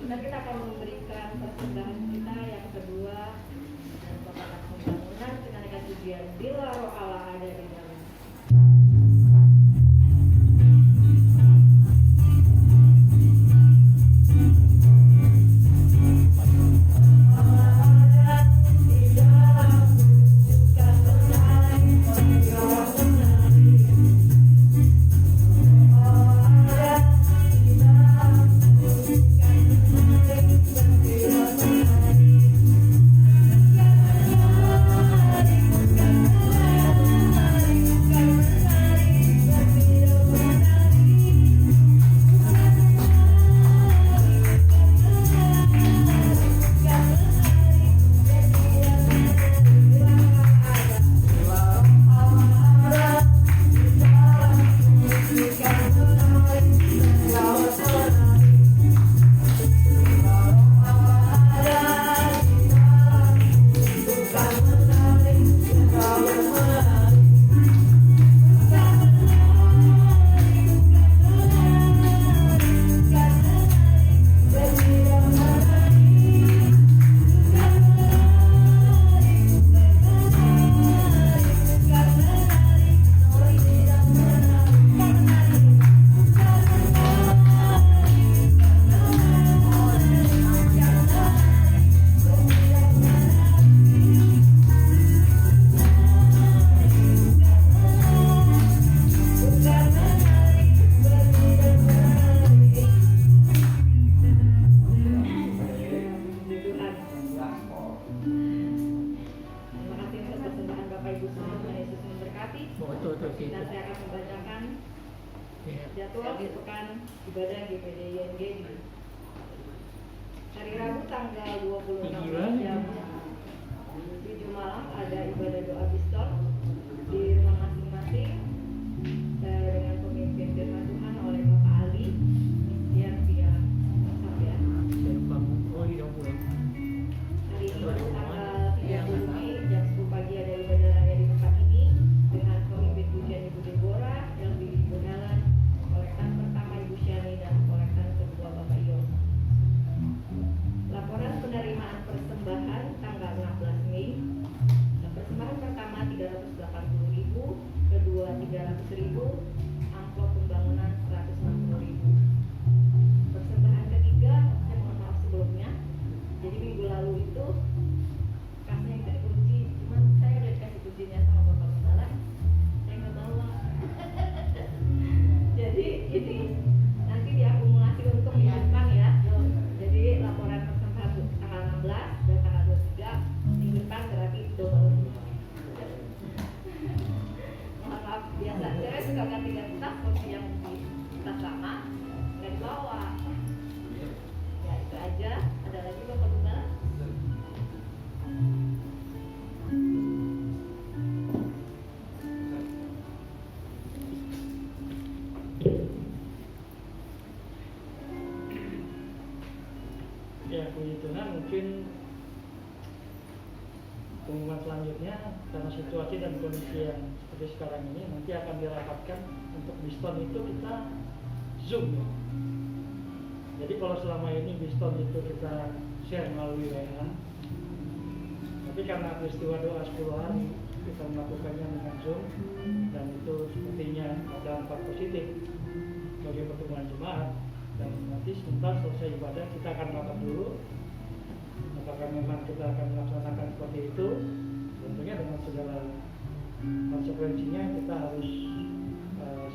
Dan kita akan memberikan persembahan kita yang kedua dan pembangunan pembangunan kenaikan tujuan bila roh Allah ada di dalam. kasnya nggak dikunci, cuman saya udah dikasih kuncinya sama Bapak Gembala, saya nggak bawa. Jadi ini nanti diakumulasi untuk minggu depan ya. Jadi laporan persembahan tanggal 16 dan tanggal 23 minggu depan berarti double. Mohon maaf, biasa saya suka ganti-ganti tas, kunci yang di tas lama nggak dibawa. Ya itu aja. Ada lagi Bapak Gembala? Ya, puji Tuhan, mungkin pengumuman selanjutnya karena situasi dan kondisi yang seperti sekarang ini nanti akan dirapatkan untuk Biston itu kita Zoom ya. Jadi kalau selama ini Biston itu kita share melalui WA, tapi karena peristiwa doa 10 hari kita melakukannya dengan Zoom dan itu sepertinya ada dampak positif bagi pertemuan jemaat. Dan nanti sebentar selesai ibadah kita akan rapat dulu apakah memang kita akan melaksanakan seperti itu, tentunya dengan segala konsekuensinya kita harus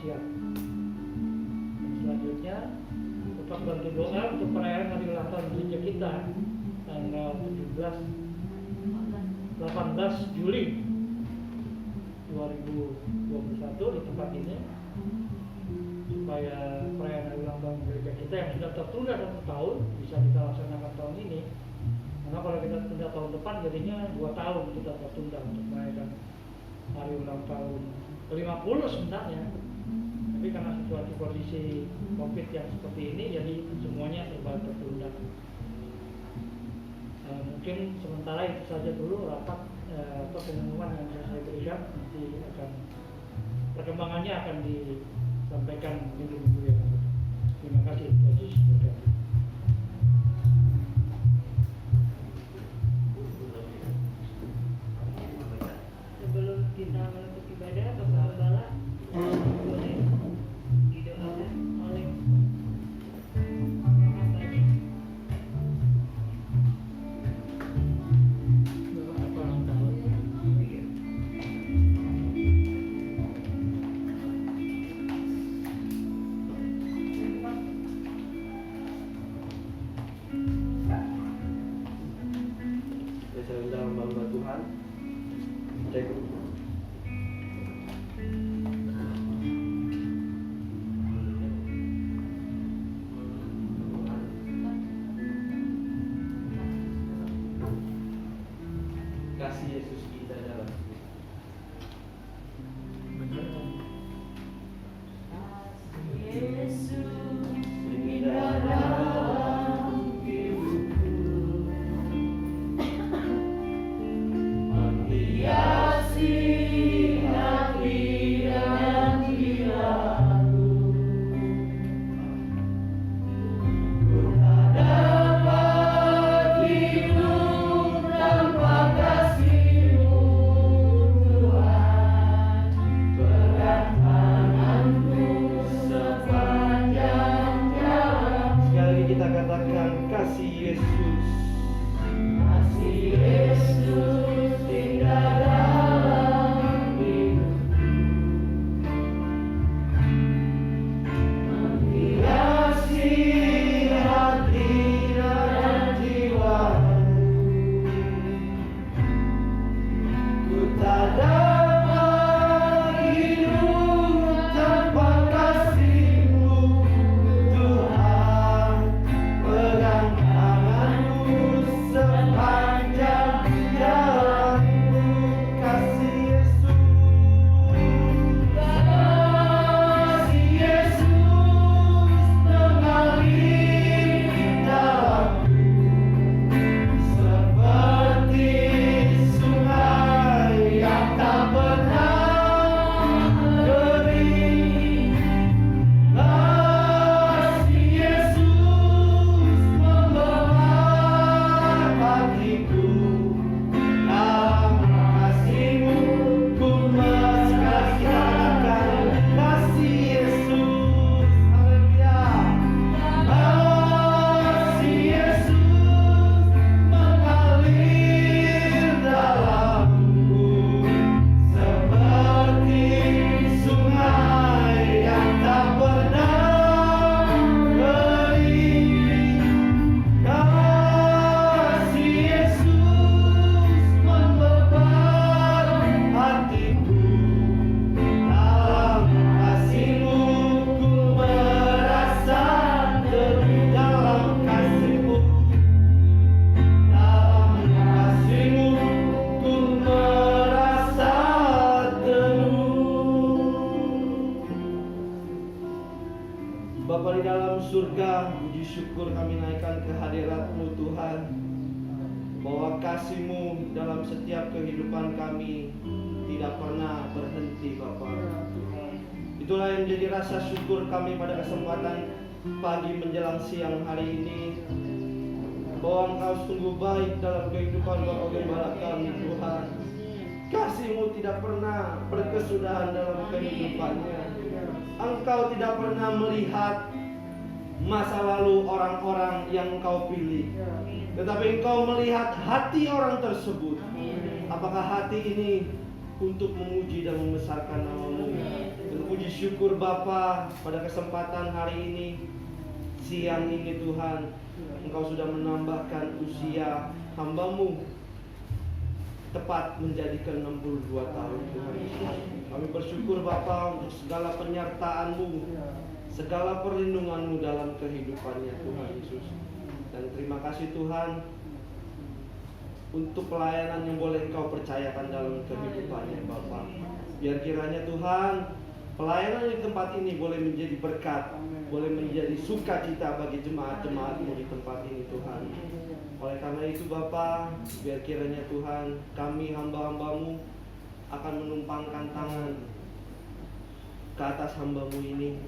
siap. Dan selanjutnya tetap bantu doa untuk perayaan hari ulang tahun gereja kita tanggal 18 Juli 2021 di tempat ini, supaya perayaan hari ulang tahun gereja kita yang sudah tertunda 1 tahun bisa kita laksanakan tahun ini. Karena kalau kita tunda tahun depan jadinya 2 tahun kita tertunda untuk merayakan hari ulang tahun ke-50 sebenarnya. Tapi karena situasi kondisi COVID yang seperti ini jadi semuanya serba tertunda. Mungkin sementara itu saja dulu rapat atau pengumuman yang saya berikan, nanti akan perkembangannya akan disampaikan minggu-minggu yang akan datang. Terima kasih. Sebelum kita menutup ibadah, Bapak Gembala boleh didoakan oleh hambanya. Saya undang hamba Tuhan. Cek. Kasih Yesus kita dalam hidup. Sekali kita katakan kasih Yesus. Kasih Yesus tinggal dalam hidupku, menghiasi hati dan jiwaku. Ku tak dapat hidup tanpa kasih-Mu, Tuhan. Pegang tanganku sepanjang jalan. kasih-Mu dalam setiap kehidupan kami tidak pernah berhenti Bapa. Itulah yang menjadi rasa syukur kami pada kesempatan pagi menjelang siang hari ini, bahwa Engkau sungguh baik dalam kehidupan Bapak Gembala kami Tuhan. Kasih-Mu tidak pernah berkesudahan dalam kehidupannya. Engkau tidak pernah melihat masa lalu orang-orang yang Engkau pilih, tetapi Engkau melihat hati orang tersebut. Apakah hati ini untuk memuji dan membesarkan nama-Mu? Dan puji syukur Bapa pada kesempatan hari ini, siang ini Tuhan, Engkau sudah menambahkan usia hamba-Mu tepat menjadi ke-62 tahun Tuhan Yesus. Kami bersyukur Bapa untuk segala penyertaan-Mu, segala perlindungan-Mu dalam kehidupannya Tuhan Yesus. Dan terima kasih Tuhan untuk pelayanan yang boleh Engkau percayakan dalam kehidupannya Bapa. Biar kiranya Tuhan, pelayanan di tempat ini boleh menjadi berkat, boleh menjadi sukacita bagi jemaat-jemaat-Mu di tempat ini Tuhan. Oleh karena itu Bapa, biar kiranya Tuhan, kami hamba-hamba-Mu akan menumpangkan tangan ke atas hamba-Mu ini.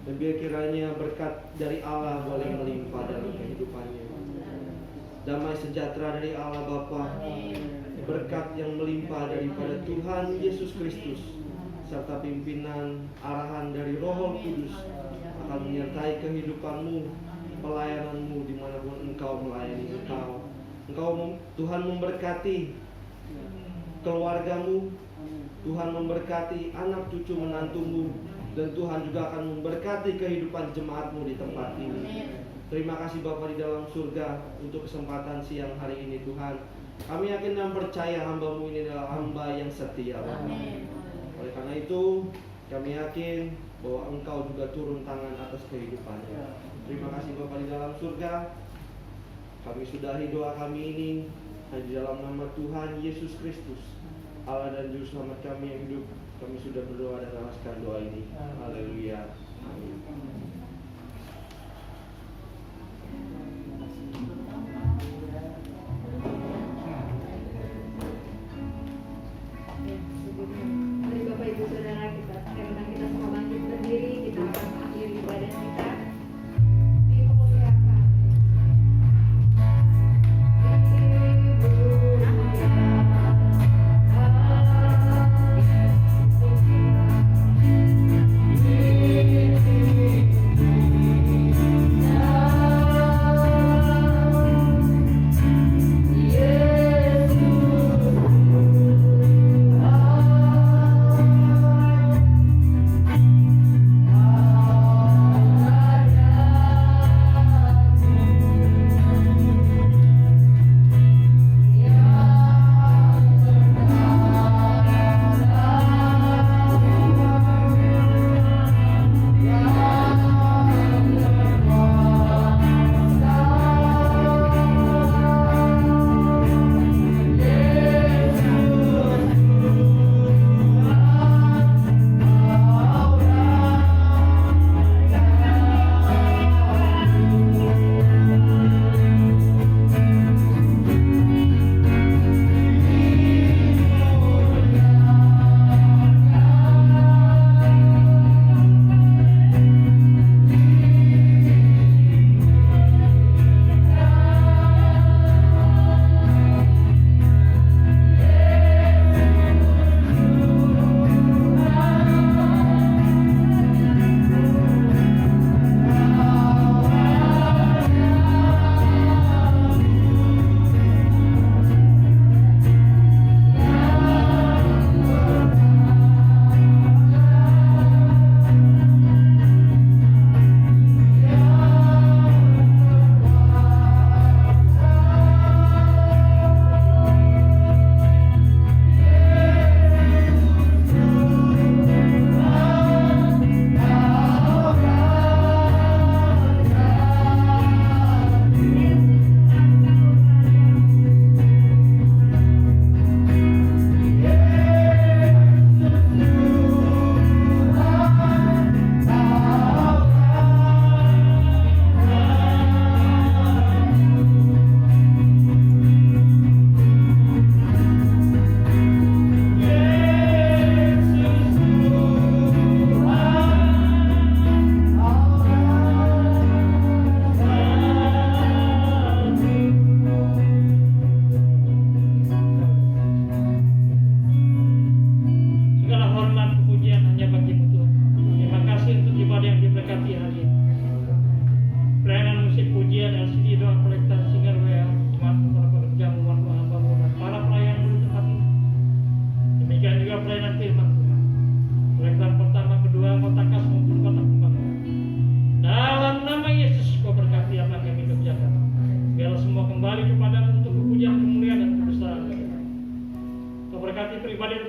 Dan biar kiranya berkat dari Allah boleh melimpah dalam kehidupannya. Damai sejahtera dari Allah Bapa, berkat yang melimpah daripada Tuhan Yesus Kristus, serta pimpinan arahan dari Roh Kudus akan menyertai kehidupan-Mu, pelayanan-Mu dimanapun Engkau melayani Engkau. Tuhan memberkati keluarga-Mu, Tuhan memberkati anak cucu menantu-Mu, dan Tuhan juga akan memberkati kehidupan jemaat-Mu di tempat ini. Terima kasih Bapa di dalam surga untuk kesempatan siang hari ini Tuhan. Kami yakin dan percaya hamba-Mu ini adalah hamba yang setia Bapa. Oleh karena itu kami yakin bahwa Engkau juga turun tangan atas kehidupannya. Terima kasih Bapa di dalam surga. Kami sudahi doa kami ini hanya di dalam nama Tuhan Yesus Kristus, Allah dan Juru Selamat kami yang hidup. Kami sudah berdoa dan alaskan doa ini. Haleluya. Amin. Mari Bapak Ibu Saudara, kita sekarang kita semua bangkit berdiri, kita akan mengakhiri ibadah kita. Dimuliakan. Dimuliakan.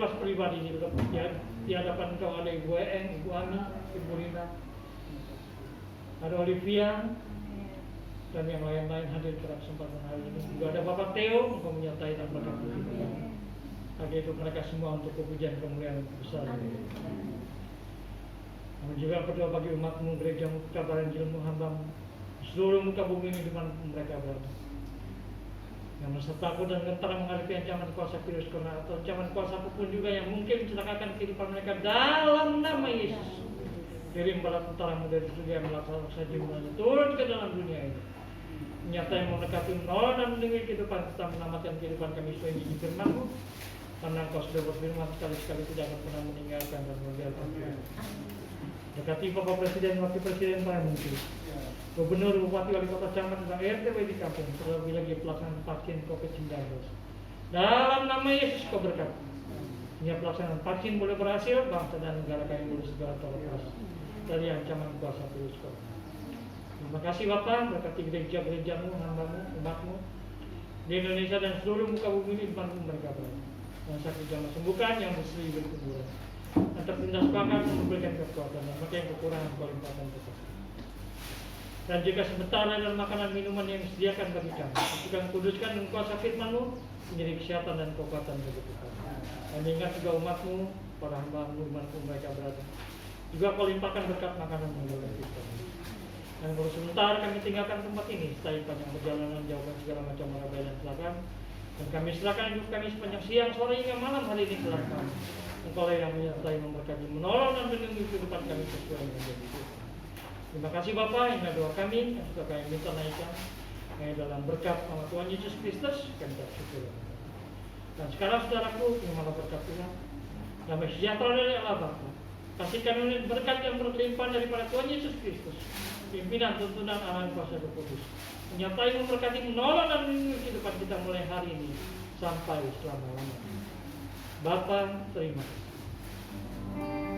bebas pribadi di hadapan Engkau ada Ibu Eng, Ibu Ani, Ibu Rina, ada Olivia, dan yang lain-lain hadir pada kesempatan hari ini. Juga ada Bapak Theo, Engkau menyertai dan berkati mereka. Agar itu mereka semua untuk kepujian kemuliaan besar. Namun juga berdoa bagi umatmu, gerejamu, kabar Injilmu, hambamu, seluruh muka bumi ini di mana mereka berada. Yang merasa takut dan gentar menghadapi ancaman kuasa virus corona atau ancaman kuasa apapun juga yang mungkin mencelakakan kehidupan mereka, dalam nama Yesus. Kirim bala tentaramu dari surga yang melaksanakan jumlahnya turun ke dalam dunia ini. Nyata yang memberkati, menolong dan melindungi kehidupan kita, menyelamatkan kehidupan kami sesuai dengan firman-Mu. Karena Engkau sudah berfirman sekali-sekali tidak akan pernah meninggalkan dan membiarkan kami. Dekati Bapak Presiden, Wakil Presiden, Pak Menteri, Gubernur, Bupati, Wali Kota, Camat, dan RT di kampung, terlebih lagi pelaksanaan vaksin COVID-19. Dalam nama Yesus Kau berkati. Hingga pelaksanaan vaksin boleh berhasil, bangsa dan negara kami boleh segera terlepas dari ancaman kuasa virus corona. Terima kasih Bapak, berkati gereja-gerejamu, hambamu, umatmu di Indonesia dan seluruh muka bumi ini di mana mereka berada. Yang sakit jangan sembuhkan, yang bersih beri kemuliaan, yang tertindas bahkan memberikan kekuatan, dan maka yang kekurangan kau limpahkan kepada. Dan jika sementara dalam makanan minuman yang disediakan bagi kami, Tuhan kuduskan dan kuasa firman-Mu menjadi kesehatan dan kekuatan bagi kita. Dan ingat juga umat-Mu, para hamba-Mu dimanapun mereka berada. Juga kau limpahkan berkat makanan mengulang kita. Dan kalau sebentar kami tinggalkan tempat ini, setelah panjang perjalanan jauh dan segala macam marabai dan kecelakaan, dan kami serahkan hidup kami sepanjang siang, sore hingga malam hari ini kepada kami. Engkau yang menyertai, memberkati, menolong dan melindungi kehidupan kami sesuai dengan janji Tuhan. Terima kasih Bapa, inilah doa kami yang sudah kami minta naikkan dalam berkat nama Tuhan Yesus Kristus, kami bersyukur. Dan sekarang saudaraku, terimalah berkat Tuhan, damai sejahtera dari Allah Bapa, kasih karunia berkat yang berlimpah daripada Tuhan Yesus Kristus, pimpinan tuntunan Allah kuasa Roh Kudus, menyertai, memberkati, menolong dan melindungi kehidupan kita mulai hari ini sampai selama-lamanya. Bapa, terima kasih.